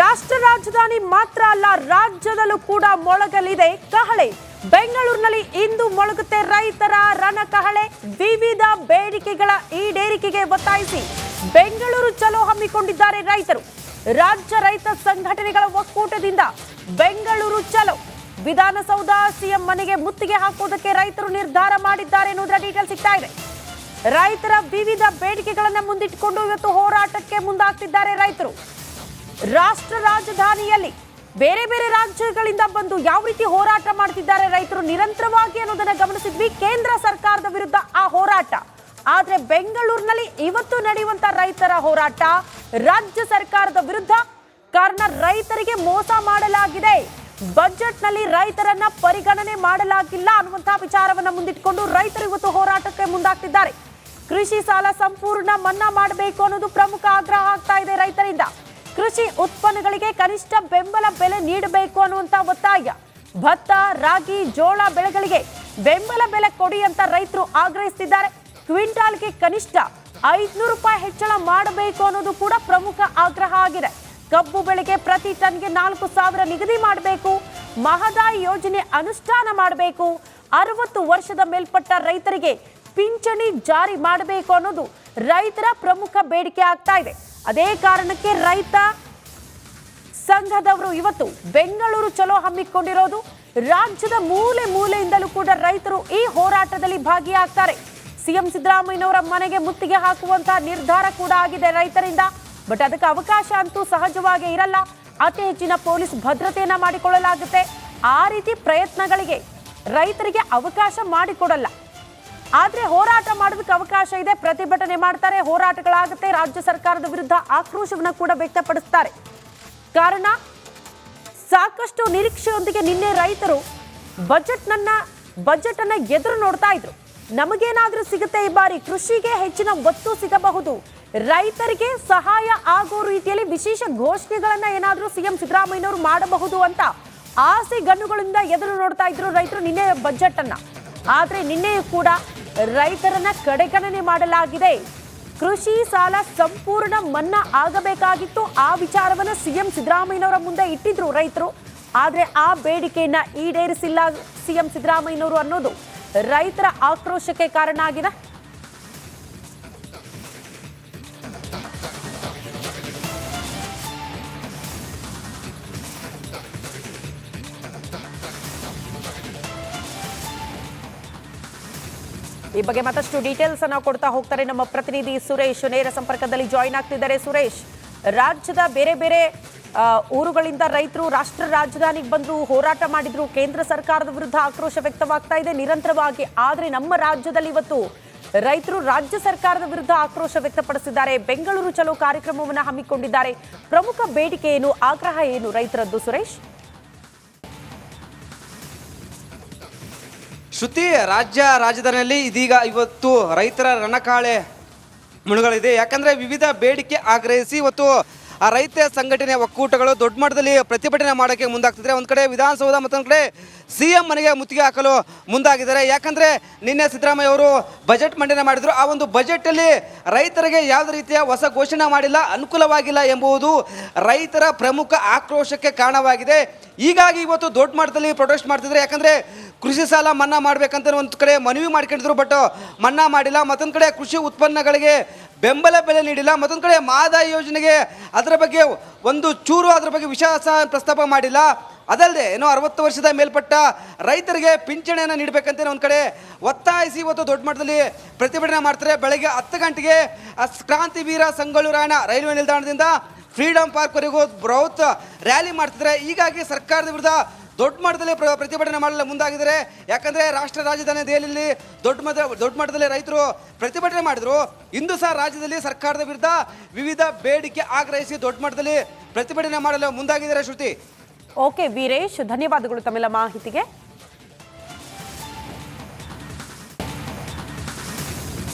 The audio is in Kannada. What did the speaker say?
ರಾಷ್ಟ್ರ ರಾಜಧಾನಿ ಮಾತ್ರ ಅಲ್ಲ, ರಾಜ್ಯದಲ್ಲೂ ಕೂಡ ಮೊಳಗಲಿದೆ ಕಹಳೆ. ಬೆಂಗಳೂರಿನಲ್ಲಿ ಇಂದು ಮೊಳಗುತ್ತೆ ರೈತರ ರಣಕಹಳೆ. ವಿವಿಧ ಬೇಡಿಕೆಗಳ ಈಡೇರಿಕೆಗೆ ಒತ್ತಾಯಿಸಿ ಬೆಂಗಳೂರು ಚಲೋ ಹಮ್ಮಿಕೊಂಡಿದ್ದಾರೆ ರೈತರು. ರಾಜ್ಯ ರೈತ ಸಂಘಟನೆಗಳ ಒಕ್ಕೂಟದಿಂದ ಬೆಂಗಳೂರು ಚಲೋ. ವಿಧಾನಸೌಧ ಸಿಎಂ ಮನೆಗೆ ಮುತ್ತಿಗೆ ಹಾಕುವುದಕ್ಕೆ ರೈತರು ನಿರ್ಧಾರ ಮಾಡಿದ್ದಾರೆ ಎನ್ನುವುದರ ಡೀಟೇಲ್ ಸಿಗ್ತಾ ಇದೆ. ರೈತರ ವಿವಿಧ ಬೇಡಿಕೆಗಳನ್ನು ಮುಂದಿಟ್ಟುಕೊಂಡು ಇವತ್ತು ಹೋರಾಟಕ್ಕೆ ಮುಂದಾಗ್ತಿದ್ದಾರೆ ರೈತರು. ರಾಷ್ಟ್ರ ರಾಜಧಾನಿಯಲ್ಲಿ ಬೇರೆ ಬೇರೆ ರಾಜ್ಯಗಳಿಂದ ಬಂದು ಯಾವ ರೀತಿ ಹೋರಾಟ ಮಾಡ್ತಿದ್ದಾರೆ ರೈತರು ನಿರಂತರವಾಗಿ ಅನ್ನೋದನ್ನ ಗಮನಿಸಿದ್ವಿ. ಕೇಂದ್ರ ಸರ್ಕಾರದ ವಿರುದ್ಧ ಆ ಹೋರಾಟ. ಆದ್ರೆ ಬೆಂಗಳೂರಿನಲ್ಲಿ ಇವತ್ತು ನಡೆಯುವಂತ ರೈತರ ಹೋರಾಟ ರಾಜ್ಯ ಸರ್ಕಾರದ ವಿರುದ್ಧ. ಕಾರಣ ರೈತರಿಗೆ ಮೋಸ ಮಾಡಲಾಗಿದೆ, ಬಜೆಟ್ ನಲ್ಲಿ ರೈತರನ್ನ ಪರಿಗಣನೆ ಮಾಡಲಾಗಿಲ್ಲ ಅನ್ನುವಂತಹ ವಿಚಾರವನ್ನ ಮುಂದಿಟ್ಟುಕೊಂಡು ರೈತರು ಇವತ್ತು ಹೋರಾಟಕ್ಕೆ ಮುಂದಾಗ್ತಿದ್ದಾರೆ. ಕೃಷಿ ಸಾಲ ಸಂಪೂರ್ಣ ಮನ್ನಾ ಮಾಡಬೇಕು ಅನ್ನೋದು ಪ್ರಮುಖ ಆಗ್ರಹ ಆಗ್ತಾ ಇದೆ ರೈತರಿಂದ. ಕೃಷಿ ಉತ್ಪನ್ನಗಳಿಗೆ ಕನಿಷ್ಠ ಬೆಂಬಲ ಬೆಲೆ ನೀಡಬೇಕು ಅನ್ನುವಂತ ಒತ್ತಾಯ. ಭತ್ತ, ರಾಗಿ, ಜೋಳ ಬೆಳೆಗಳಿಗೆ ಬೆಂಬಲ ಬೆಲೆ ಕೊಡಿ ಅಂತ ರೈತರು ಆಗ್ರಹಿಸುತ್ತಿದ್ದಾರೆ. ಕ್ವಿಂಟಾಲ್ಗೆ ಕನಿಷ್ಠ 500 ರೂಪಾಯಿ ಹೆಚ್ಚಳ ಮಾಡಬೇಕು ಅನ್ನೋದು ಕೂಡ ಪ್ರಮುಖ ಆಗ್ರಹ ಆಗಿದೆ. ಕಬ್ಬು ಬೆಳೆಗೆ ಪ್ರತಿ ಟನ್ಗೆ 4,000 ನಿಗದಿ ಮಾಡಬೇಕು. ಮಹದಾಯಿ ಯೋಜನೆ ಅನುಷ್ಠಾನ ಮಾಡಬೇಕು. 60 ವರ್ಷದ ಮೇಲ್ಪಟ್ಟ ರೈತರಿಗೆ ಪಿಂಚಣಿ ಜಾರಿ ಮಾಡಬೇಕು ಅನ್ನೋದು ರೈತರ ಪ್ರಮುಖ ಬೇಡಿಕೆ ಆಗ್ತಾ ಇದೆ. ಅದೇ ಕಾರಣಕ್ಕೆ ರೈತ ಸಂಘದವರು ಇವತ್ತು ಬೆಂಗಳೂರು ಚಲೋ ಹಮ್ಮಿಕೊಂಡಿರೋದು. ರಾಜ್ಯದ ಮೂಲೆ ಮೂಲೆಯಿಂದಲೂ ಕೂಡ ರೈತರು ಈ ಹೋರಾಟದಲ್ಲಿ ಭಾಗಿಯಾಗ್ತಾರೆ. ಸಿಎಂ ಸಿದ್ದರಾಮಯ್ಯನವರ ಮನೆಗೆ ಮುತ್ತಿಗೆ ಹಾಕುವಂತಹ ನಿರ್ಧಾರ ಕೂಡ ಆಗಿದೆ ರೈತರಿಂದ. ಬಟ್ ಅದಕ್ಕೆ ಅವಕಾಶ ಅಂತೂ ಸಹಜವಾಗಿ ಇರಲ್ಲ. ಅತಿ ಹೆಚ್ಚಿನ ಪೊಲೀಸ್ ಭದ್ರತೆಯನ್ನ ಮಾಡಿಕೊಳ್ಳಲಾಗುತ್ತೆ. ಆ ರೀತಿ ಪ್ರಯತ್ನಗಳಿಗೆ ರೈತರಿಗೆ ಅವಕಾಶ ಮಾಡಿಕೊಡಲ್ಲ. ಆದ್ರೆ ಹೋರಾಟ ಮಾಡೋದಕ್ಕೆ ಅವಕಾಶ ಇದೆ. ಪ್ರತಿಭಟನೆ ಮಾಡ್ತಾರೆ, ಹೋರಾಟಗಳಾಗುತ್ತೆ. ರಾಜ್ಯ ಸರ್ಕಾರದ ವಿರುದ್ಧ ಆಕ್ರೋಶವನ್ನ ಕೂಡ ವ್ಯಕ್ತಪಡಿಸ್ತಾರೆ. ಕಾರಣ ಸಾಕಷ್ಟು ನಿರೀಕ್ಷೆಯೊಂದಿಗೆ ನಿನ್ನೆ ರೈತರು ಬಜೆಟ್ ಅನ್ನ ಎದುರು ನೋಡ್ತಾ ಇದ್ರು. ನಮಗೇನಾದ್ರೂ ಸಿಗುತ್ತೆ ಈ ಬಾರಿ, ಕೃಷಿಗೆ ಹೆಚ್ಚಿನ ಒತ್ತು ಸಿಗಬಹುದು, ರೈತರಿಗೆ ಸಹಾಯ ಆಗೋ ರೀತಿಯಲ್ಲಿ ವಿಶೇಷ ಘೋಷಣೆಗಳನ್ನ ಏನಾದ್ರೂ ಸಿಎಂ ಸಿದ್ದರಾಮಯ್ಯನವರು ಮಾಡಬಹುದು ಅಂತ ಆಸೆ ಗಣ್ಣುಗಳಿಂದ ಎದುರು ನೋಡ್ತಾ ಇದ್ರು ರೈತರು ನಿನ್ನೆ ಬಜೆಟ್ ಅನ್ನ. ಆದ್ರೆ ನಿನ್ನೆಯೂ ಕೂಡ ರೈತರನ್ನ ಕಡೆಗಣನೆ ಮಾಡಲಾಗಿದೆ. ಕೃಷಿ ಸಾಲ ಸಂಪೂರ್ಣ ಮನ್ನಾ ಆಗಬೇಕಾಗಿತ್ತು. ಆ ವಿಚಾರವನ್ನ ಸಿಎಂ ಸಿದ್ದರಾಮಯ್ಯನವರ ಮುಂದೆ ಇಟ್ಟಿದ್ರು ರೈತರು. ಆದ್ರೆ ಆ ಬೇಡಿಕೆಯನ್ನ ಈಡೇರಿಸಿಲ್ಲ ಸಿಎಂ ಸಿದ್ದರಾಮಯ್ಯನವರು ಅನ್ನೋದು ರೈತರ ಆಕ್ರೋಶಕ್ಕೆ ಕಾರಣ ಆಗಿದೆ. ಈ ಬಗ್ಗೆ ಮತ್ತಷ್ಟು ಡೀಟೇಲ್ಸ್ ಅನ್ನ ಕೊಡ್ತಾ ಹೋಗ್ತಾರೆ ನಮ್ಮ ಪ್ರತಿನಿಧಿ ಸುರೇಶ್. ನೇರ ಸಂಪರ್ಕದಲ್ಲಿ ಜಾಯಿನ್ ಆಗ್ತಿದ್ದಾರೆ. ಸುರೇಶ್, ರಾಜ್ಯದ ಬೇರೆ ಬೇರೆ ಊರುಗಳಿಂದ ರೈತರು ರಾಷ್ಟ್ರ ರಾಜಧಾನಿಗೆ ಬಂದು ಹೋರಾಟ ಮಾಡಿದ್ರು. ಕೇಂದ್ರ ಸರ್ಕಾರದ ವಿರುದ್ಧ ಆಕ್ರೋಶ ವ್ಯಕ್ತವಾಗ್ತಾ ಇದೆ ನಿರಂತರವಾಗಿ. ಆದ್ರೆ ನಮ್ಮ ರಾಜ್ಯದಲ್ಲಿ ಇವತ್ತು ರೈತರು ರಾಜ್ಯ ಸರ್ಕಾರದ ವಿರುದ್ಧ ಆಕ್ರೋಶ ವ್ಯಕ್ತಪಡಿಸಿದ್ದಾರೆ. ಬೆಂಗಳೂರು ಚಲೋ ಕಾರ್ಯಕ್ರಮವನ್ನು ಹಮ್ಮಿಕೊಂಡಿದ್ದಾರೆ. ಪ್ರಮುಖ ಬೇಡಿಕೆ ಏನು, ಆಗ್ರಹ ಏನು ರೈತರದ್ದು ಸುರೇಶ್? ಶ್ರುತಿ, ರಾಜ್ಯ ರಾಜಧಾನಿಯಲ್ಲಿ ಇದೀಗ ಇವತ್ತು ರೈತರ ರಣಕಾಳೆ ಮುಳುಗಲಿದೆ. ಯಾಕಂದ್ರೆ ವಿವಿಧ ಬೇಡಿಕೆ ಆಗ್ರಹಿಸಿ ಇವತ್ತು ಆ ರೈತ ಸಂಘಟನೆಯ ಒಕ್ಕೂಟಗಳು ದೊಡ್ಡ ಮಟ್ಟದಲ್ಲಿ ಪ್ರತಿಭಟನೆ ಮಾಡೋಕ್ಕೆ ಮುಂದಾಗ್ತಿದ್ದಾರೆ. ಒಂದು ಕಡೆ ವಿಧಾನಸೌಧ, ಮತ್ತೊಂದು ಕಡೆ ಸಿಎಂ ಮನೆಗೆ ಮುತ್ತಿಗೆ ಹಾಕಲು ಮುಂದಾಗಿದ್ದಾರೆ. ಯಾಕಂದರೆ ನಿನ್ನೆ ಸಿದ್ದರಾಮಯ್ಯ ಅವರು ಬಜೆಟ್ ಮಂಡನೆ ಮಾಡಿದರು. ಆ ಒಂದು ಬಜೆಟಲ್ಲಿ ರೈತರಿಗೆ ಯಾವುದೇ ರೀತಿಯ ಹೊಸ ಘೋಷಣೆ ಮಾಡಿಲ್ಲ, ಅನುಕೂಲವಾಗಿಲ್ಲ ಎಂಬುದು ರೈತರ ಪ್ರಮುಖ ಆಕ್ರೋಶಕ್ಕೆ ಕಾರಣವಾಗಿದೆ. ಹೀಗಾಗಿ ಇವತ್ತು ದೊಡ್ಡ ಮಟ್ಟದಲ್ಲಿ ಪ್ರೊಟೆಸ್ಟ್ ಮಾಡ್ತಿದ್ದಾರೆ. ಯಾಕಂದರೆ ಕೃಷಿ ಸಾಲ ಮನ್ನಾ ಮಾಡಬೇಕಂತ ಒಂದು ಕಡೆ ಮನವಿ ಮಾಡ್ಕೊಂಡಿದ್ರು, ಬಟ್ ಮನ್ನಾ ಮಾಡಿಲ್ಲ. ಮತ್ತೊಂದು ಕಡೆ ಕೃಷಿ ಉತ್ಪನ್ನಗಳಿಗೆ ಬೆಂಬಲ ಬೆಲೆ ನೀಡಿಲ್ಲ. ಮತ್ತೊಂದು ಕಡೆ ಮಹದಾಯಿ ಯೋಜನೆಗೆ ಅದರ ಬಗ್ಗೆ ಒಂದು ಚೂರು ಅದರ ಬಗ್ಗೆ ವಿಶ್ವಾಸ ಪ್ರಸ್ತಾಪ ಮಾಡಿಲ್ಲ. ಅದಲ್ಲದೆ ಏನೋ 60 ವರ್ಷದ ಮೇಲ್ಪಟ್ಟ ರೈತರಿಗೆ ಪಿಂಚಣಿಯನ್ನು ನೀಡಬೇಕಂತ ಒಂದು ಕಡೆ ಒತ್ತಾಯಿಸಿ ಇವತ್ತು ದೊಡ್ಡ ಮಟ್ಟದಲ್ಲಿ ಪ್ರತಿಭಟನೆ ಮಾಡ್ತಾರೆ. ಬೆಳಗ್ಗೆ 10 ಗಂಟೆಗೆ ಕ್ರಾಂತಿವೀರ ಸಂಗೊಳ್ಳಿ ರಾಯಣ್ಣ ರೈಲ್ವೆ ನಿಲ್ದಾಣದಿಂದ ಫ್ರೀಡಂ ಪಾರ್ಕ್ವರೆಗೂ ಬೃಹತ್ ರ್ಯಾಲಿ ಮಾಡ್ತಿದ್ದಾರೆ. ಹೀಗಾಗಿ ಸರ್ಕಾರದ ವಿರುದ್ಧ ದೊಡ್ಡ ಮಟ್ಟದಲ್ಲಿ ಪ್ರತಿಭಟನೆ ಮಾಡಲು ಮುಂದಾಗಿದ್ದಾರೆ. ಯಾಕಂದರೆ ರಾಷ್ಟ್ರ ರಾಜಧಾನಿ ದೆಹಲಿಯಲ್ಲಿ ದೊಡ್ಡ ಮಟ್ಟದಲ್ಲಿ ರೈತರು ಪ್ರತಿಭಟನೆ ಮಾಡಿದ್ರು. ಇಂದು ಸಹ ರಾಜ್ಯದಲ್ಲಿ ಸರ್ಕಾರದ ವಿರುದ್ಧ ವಿವಿಧ ಬೇಡಿಕೆ ಆಗ್ರಹಿಸಿ ದೊಡ್ಡ ಮಟ್ಟದಲ್ಲಿ ಪ್ರತಿಭಟನೆ ಮಾಡಲು ಮುಂದಾಗಿದ್ದಾರೆ. ಶ್ರುತಿ. ಓಕೆ ವೀರೇಶ್, ಧನ್ಯವಾದಗಳು ತಮ್ಮೆಲ್ಲ ಮಾಹಿತಿಗೆ.